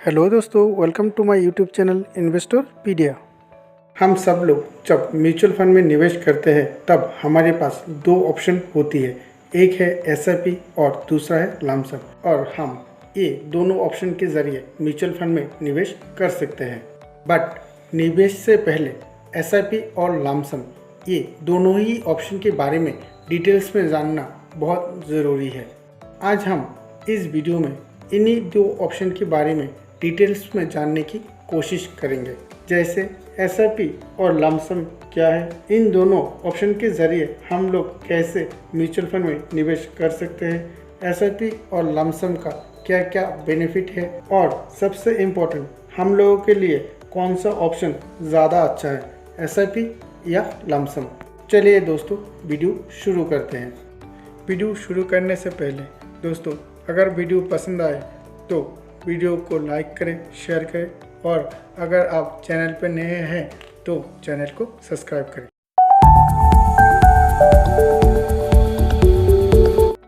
Hello दोस्तों, welcome to my YouTube channel Investorpedia. हम सब लोग जब म्यूचुअल फंड में निवेश करते हैं तब हमारे पास दो ऑप्शन होती है, एक है एसआईपी और दूसरा है लमसम। और हम ये दोनों ऑप्शन के ज़रिए म्यूचुअल फंड में निवेश कर सकते हैं। बट निवेश से पहले एसआईपी और लमसम ये दोनों ही ऑप्शन के बारे में डिटेल्स में जानना बहुत ज़रूरी है। आज हम इस वीडियो में इन्हीं दो ऑप्शन के बारे में डिटेल्स में जानने की कोशिश करेंगे, जैसे एसआईपी और लमसम क्या है, इन दोनों ऑप्शन के ज़रिए हम लोग कैसे म्यूचुअल फंड में निवेश कर सकते हैं, एसआईपी और लमसम का क्या क्या बेनिफिट है और सबसे इम्पोर्टेंट हम लोगों के लिए कौन सा ऑप्शन ज़्यादा अच्छा है, एसआईपी या लमसम। चलिए दोस्तों, वीडियो शुरू करते हैं। वीडियो शुरू करने से पहले दोस्तों, अगर वीडियो पसंद आए तो वीडियो को लाइक करें, शेयर करें और अगर आप चैनल पर नए हैं तो चैनल को सब्सक्राइब करें।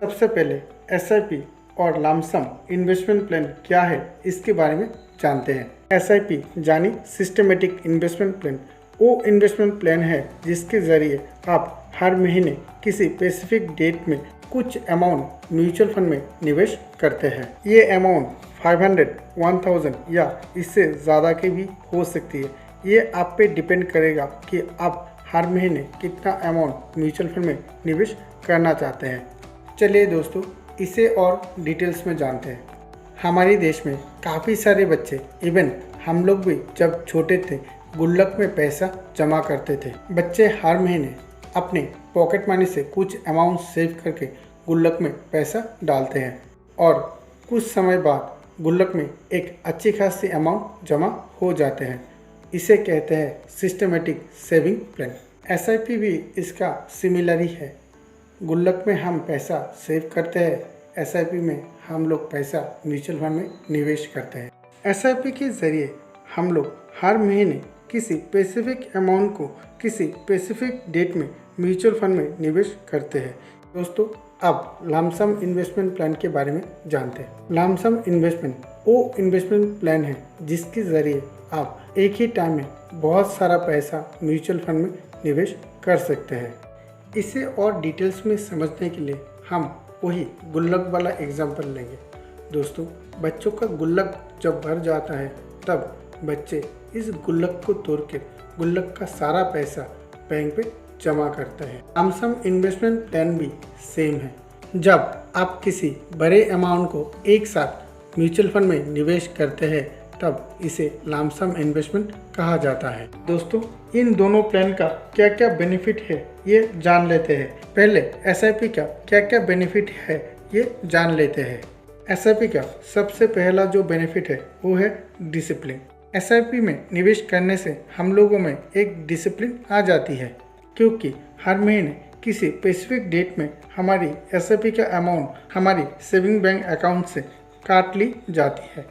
सबसे पहले एसआईपी और लमसम इन्वेस्टमेंट प्लान क्या है इसके बारे में जानते हैं। एसआईपी यानी सिस्टमेटिक इन्वेस्टमेंट प्लान वो इन्वेस्टमेंट प्लान है जिसके ज़रिए आप हर महीने किसी स्पेसिफिक डेट में कुछ अमाउंट म्यूचुअल फंड में निवेश करते हैं। ये अमाउंट 500, 1000 या इससे ज़्यादा की भी हो सकती है। ये आप पे डिपेंड करेगा कि आप हर महीने कितना अमाउंट म्यूचुअल फंड में निवेश करना चाहते हैं। चलिए दोस्तों, इसे और डिटेल्स में जानते हैं। हमारे देश में काफ़ी सारे बच्चे, इवन हम लोग भी जब छोटे थे, गुल्लक में पैसा जमा करते थे। बच्चे हर महीने अपने पॉकेट मनी से कुछ अमाउंट सेव करके गुल्लक में पैसा डालते हैं और कुछ समय बाद गुल्लक में एक अच्छी खासी अमाउंट जमा हो जाते हैं। इसे कहते हैं सिस्टमेटिक सेविंग प्लान। एसआईपी भी इसका सिमिलर ही है। गुल्लक में हम पैसा सेव करते हैं, एसआईपी में हम लोग पैसा म्यूचुअल फंड में निवेश करते हैं। एसआईपी के ज़रिए हम लोग हर महीने किसी स्पेसिफिक अमाउंट को किसी स्पेसिफिक डेट में म्यूचुअल फंड में निवेश करते हैं। दोस्तों, अब लमसम इन्वेस्टमेंट प्लान के बारे में जानते हैं। लमसम इन्वेस्टमेंट वो इन्वेस्टमेंट प्लान है जिसके ज़रिए आप एक ही टाइम में बहुत सारा पैसा म्यूचुअल फंड में निवेश कर सकते हैं। इसे और डिटेल्स में समझने के लिए हम वही गुल्लक वाला एग्जाम्पल लेंगे। दोस्तों, बच्चों का गुल्लक जब भर जाता है तब बच्चे इस गुल्लक को तोड़ के गुल्लक का सारा पैसा बैंक पे जमा करते हैं। लमसम इन्वेस्टमेंट प्लान भी सेम है। जब आप किसी बड़े अमाउंट को एक साथ म्यूचुअल फंड में निवेश करते हैं तब इसे लमसम इन्वेस्टमेंट कहा जाता है। दोस्तों, इन दोनों प्लान का क्या क्या बेनिफिट है ये जान लेते हैं। पहले एसआईपी का क्या क्या बेनिफिट है ये जान लेते हैं। एसआईपी का सबसे पहला जो बेनिफिट है वो है डिसिप्लिन। एसआईपी में निवेश करने से हम लोगों में एक डिसिप्लिन आ जाती है, क्योंकि हर महीने किसी स्पेसिफिक डेट में हमारी एसआईपी का अमाउंट हमारी सेविंग बैंक अकाउंट से काट ली जाती है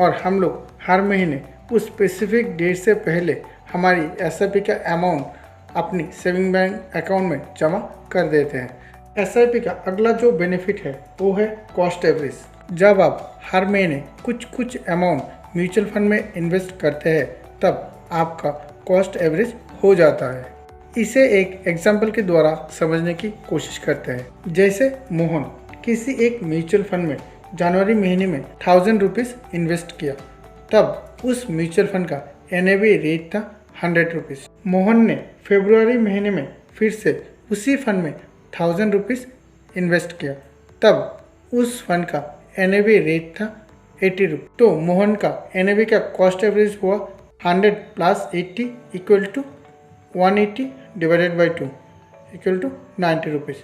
और हम लोग हर महीने उस स्पेसिफिक डेट से पहले हमारी एसआईपी का अमाउंट अपनी सेविंग बैंक अकाउंट में जमा कर देते हैं। एसआईपी का अगला जो बेनिफिट है वो है कॉस्ट एवरेज। जब आप हर महीने कुछ अमाउंट म्यूचुअल फंड में इन्वेस्ट करते हैं तब आपका कॉस्ट एवरेज हो जाता है। इसे एक एग्जाम्पल के द्वारा समझने की कोशिश करते हैं। जैसे मोहन किसी एक म्यूचुअल फंड में जनवरी महीने में 1000 रुपीज़ इन्वेस्ट किया, तब उस म्यूचुअल फंड का एनएवी रेट था 100 रुपीज़। मोहन ने फरवरी महीने में फिर से उसी फंड में 1000 रुपीज़ इन्वेस्ट किया, तब उस फंड का एनएवी रेट था 80 रुपीज़। तो मोहन का एनएवी का कॉस्ट एवरेज हुआ 100 + 80 = 180 डिवाइडेड बाई 2 = 90 रुपीज़।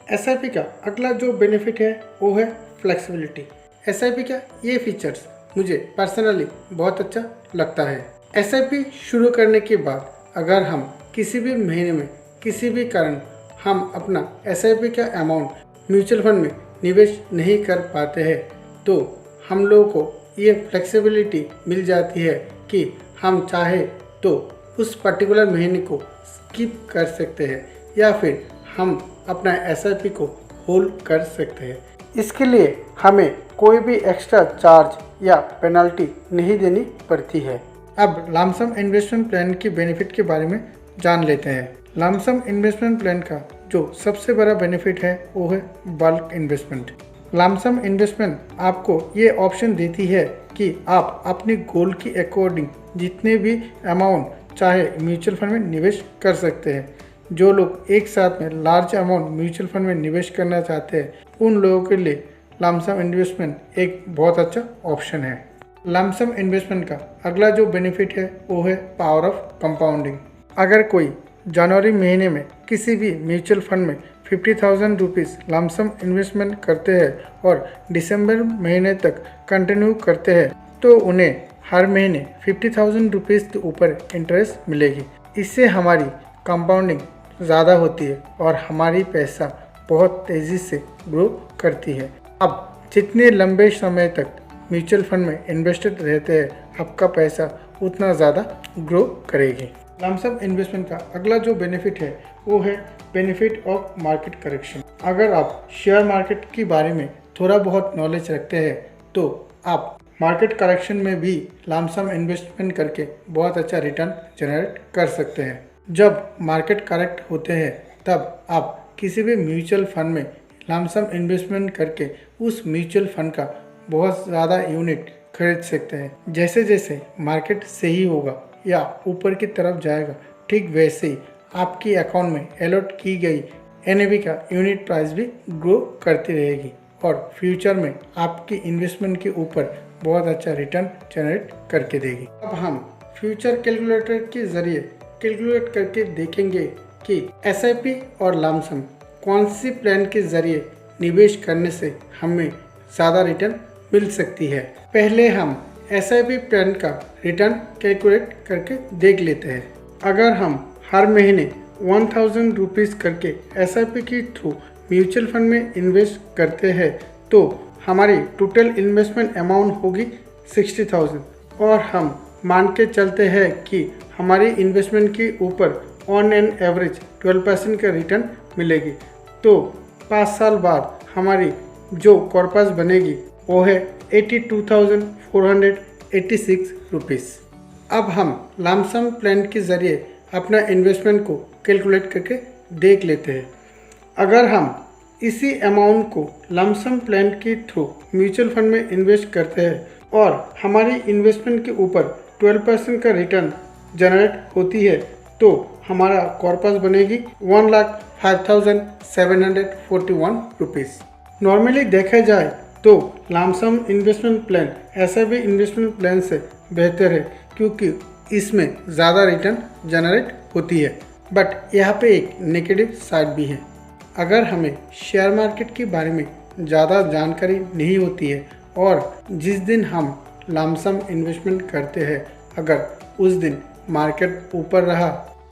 एसआईपी का अगला जो बेनिफिट है वो है फ्लेक्सिबिलिटी। एसआईपी का ये फीचर्स मुझे पर्सनली बहुत अच्छा लगता है। एसआईपी शुरू करने के बाद अगर हम किसी भी महीने में किसी भी कारण हम अपना एसआईपी का अमाउंट म्यूचुअल फंड में निवेश नहीं कर पाते हैं तो हम लोगों को ये फ्लेक्सिबिलिटी मिल जाती है कि हम चाहे तो उस पर्टिकुलर महीने को स्किप कर सकते हैं या फिर हम अपना एसआईपी को होल्ड कर सकते हैं। इसके लिए हमें कोई भी एक्स्ट्रा चार्ज या पेनल्टी नहीं देनी पड़ती है। अब लमसम इन्वेस्टमेंट प्लान की बेनिफिट के बारे में जान लेते हैं। लमसम इन्वेस्टमेंट प्लान का जो सबसे बड़ा बेनिफिट है वो है बल्क इन्वेस्टमेंट। लमसम इन्वेस्टमेंट आपको ये ऑप्शन देती है कि आप अपनी गोल की अकॉर्डिंग जितने भी अमाउंट चाहे म्यूचुअल फंड में निवेश कर सकते हैं। जो लोग एक साथ में लार्ज अमाउंट म्यूचुअल फंड में निवेश करना चाहते हैं उन लोगों के लिए लमसम इन्वेस्टमेंट एक बहुत अच्छा ऑप्शन है। लमसम इन्वेस्टमेंट का अगला जो बेनिफिट है वो है पावर ऑफ कंपाउंडिंग। अगर कोई जनवरी महीने में किसी भी म्यूचुअल फंड में 50,000 रुपीज़ लमसम इन्वेस्टमेंट करते हैं और दिसंबर महीने तक कंटिन्यू करते हैं तो उन्हें हर महीने 50,000 रुपीज़ के ऊपर इंटरेस्ट मिलेगी। इससे हमारी कंपाउंडिंग ज़्यादा होती है और हमारी पैसा बहुत तेज़ी से ग्रो करती है। अब जितने लंबे समय तक म्यूचुअल फंड में इन्वेस्टेड रहते हैं आपका पैसा उतना ज़्यादा ग्रो करेगी। लमसम इन्वेस्टमेंट का अगला जो बेनिफिट है वो है बेनिफिट ऑफ मार्केट करेक्शन। अगर आप शेयर मार्केट के बारे में थोड़ा बहुत नॉलेज रखते हैं तो आप मार्केट करेक्शन में भी लमसम इन्वेस्टमेंट करके बहुत अच्छा रिटर्न जनरेट कर सकते हैं। जब मार्केट करेक्ट होते हैं तब आप किसी भी म्यूचुअल फंड में लमसम इन्वेस्टमेंट करके उस म्यूचुअल फंड का बहुत ज़्यादा यूनिट खरीद सकते हैं। जैसे जैसे मार्केट सही होगा या ऊपर की तरफ जाएगा ठीक वैसे ही आपकी अकाउंट में अलॉट की गई एनएवी का यूनिट प्राइस भी ग्रो करती रहेगी और फ्यूचर में आपकी इन्वेस्टमेंट के ऊपर बहुत अच्छा रिटर्न जनरेट करके देगी। अब हम फ्यूचर कैलकुलेटर के ज़रिए कैलकुलेट करके देखेंगे कि एसआईपी और लमसम कौन सी प्लान के ज़रिए निवेश करने से हमें ज़्यादा रिटर्न मिल सकती है। पहले हम एसआईपी प्लान का रिटर्न कैलकुलेट करके देख लेते हैं। अगर हम हर महीने 1000 रुपीज़ करके एसआईपी के थ्रू म्यूचुअल फंड में इन्वेस्ट करते हैं तो हमारी टोटल इन्वेस्टमेंट अमाउंट होगी 60,000 और हम मान के चलते हैं कि हमारी इन्वेस्टमेंट के ऊपर ऑन एन एवरेज 12% का रिटर्न मिलेगी तो 5 साल बाद हमारी जो कॉर्पस बनेगी वो है 82,486 रुपीज़। अब हम लमसम प्लान के ज़रिए अपना इन्वेस्टमेंट को कैलकुलेट करके देख लेते हैं। अगर हम इसी अमाउंट को लमसम प्लान के थ्रू म्यूचुअल फंड में इन्वेस्ट करते हैं और हमारी इन्वेस्टमेंट के ऊपर 12% का रिटर्न जनरेट होती है तो हमारा कॉर्पस बनेगी 1,05,741 रुपीज़। नॉर्मली देखा जाए तो lump sum investment plan SIP investment plan से बेहतर है क्योंकि इसमें ज़्यादा रिटर्न जनरेट होती है। बट यहाँ पे एक नेगेटिव साइड भी है। अगर हमें शेयर मार्केट के बारे में ज़्यादा जानकारी नहीं होती है और जिस दिन हम लमसम इन्वेस्टमेंट करते हैं अगर उस दिन मार्केट ऊपर रहा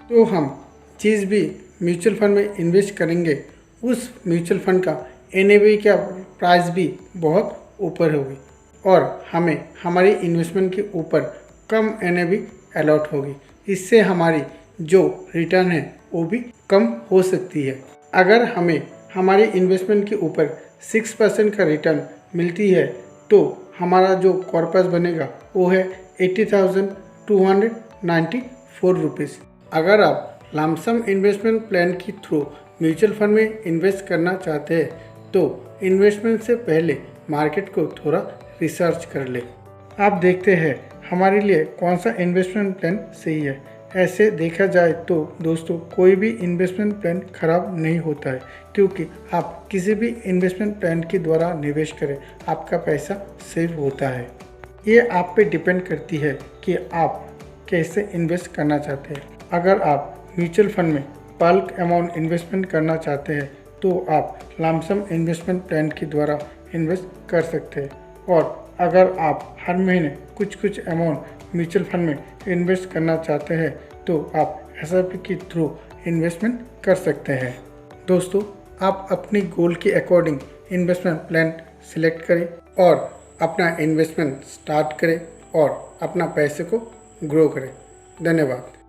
तो हम जिस भी म्यूचुअल फंड में इन्वेस्ट करेंगे उस म्यूचुअल फंड का एनएवी का प्राइस भी बहुत ऊपर होगी और हमें हमारी इन्वेस्टमेंट के ऊपर कम एनएवी अलॉट होगी। इससे हमारी जो रिटर्न है वो भी कम हो सकती है। अगर हमें हमारी इन्वेस्टमेंट के ऊपर 6% का रिटर्न मिलती है तो हमारा जो कॉर्पस बनेगा वो है 80,294 रुपीज़। अगर आप लमसम इन्वेस्टमेंट प्लान के थ्रू म्यूचुअल फंड में इन्वेस्ट करना चाहते हैं तो इन्वेस्टमेंट से पहले मार्केट को थोड़ा रिसर्च कर ले। आप देखते हैं हमारे लिए कौन सा इन्वेस्टमेंट प्लान सही है। ऐसे देखा जाए तो दोस्तों कोई भी इन्वेस्टमेंट प्लान खराब नहीं होता है क्योंकि आप किसी भी इन्वेस्टमेंट प्लान के द्वारा निवेश करें आपका पैसा सेव होता है। ये आप पे डिपेंड करती है कि आप कैसे इन्वेस्ट करना चाहते हैं। अगर आप म्यूचुअल फंड में बल्क अमाउंट इन्वेस्टमेंट करना चाहते हैं तो आप लमसम इन्वेस्टमेंट प्लान के द्वारा इन्वेस्ट कर सकते हैं और अगर आप हर महीने कुछ अमाउंट म्यूचुअल फंड में इन्वेस्ट करना चाहते हैं तो आप एसआईपी के थ्रू इन्वेस्टमेंट कर सकते हैं। दोस्तों आप अपनी गोल के अकॉर्डिंग इन्वेस्टमेंट प्लान सिलेक्ट करें और अपना इन्वेस्टमेंट स्टार्ट करें और अपना पैसे को ग्रो करें। धन्यवाद।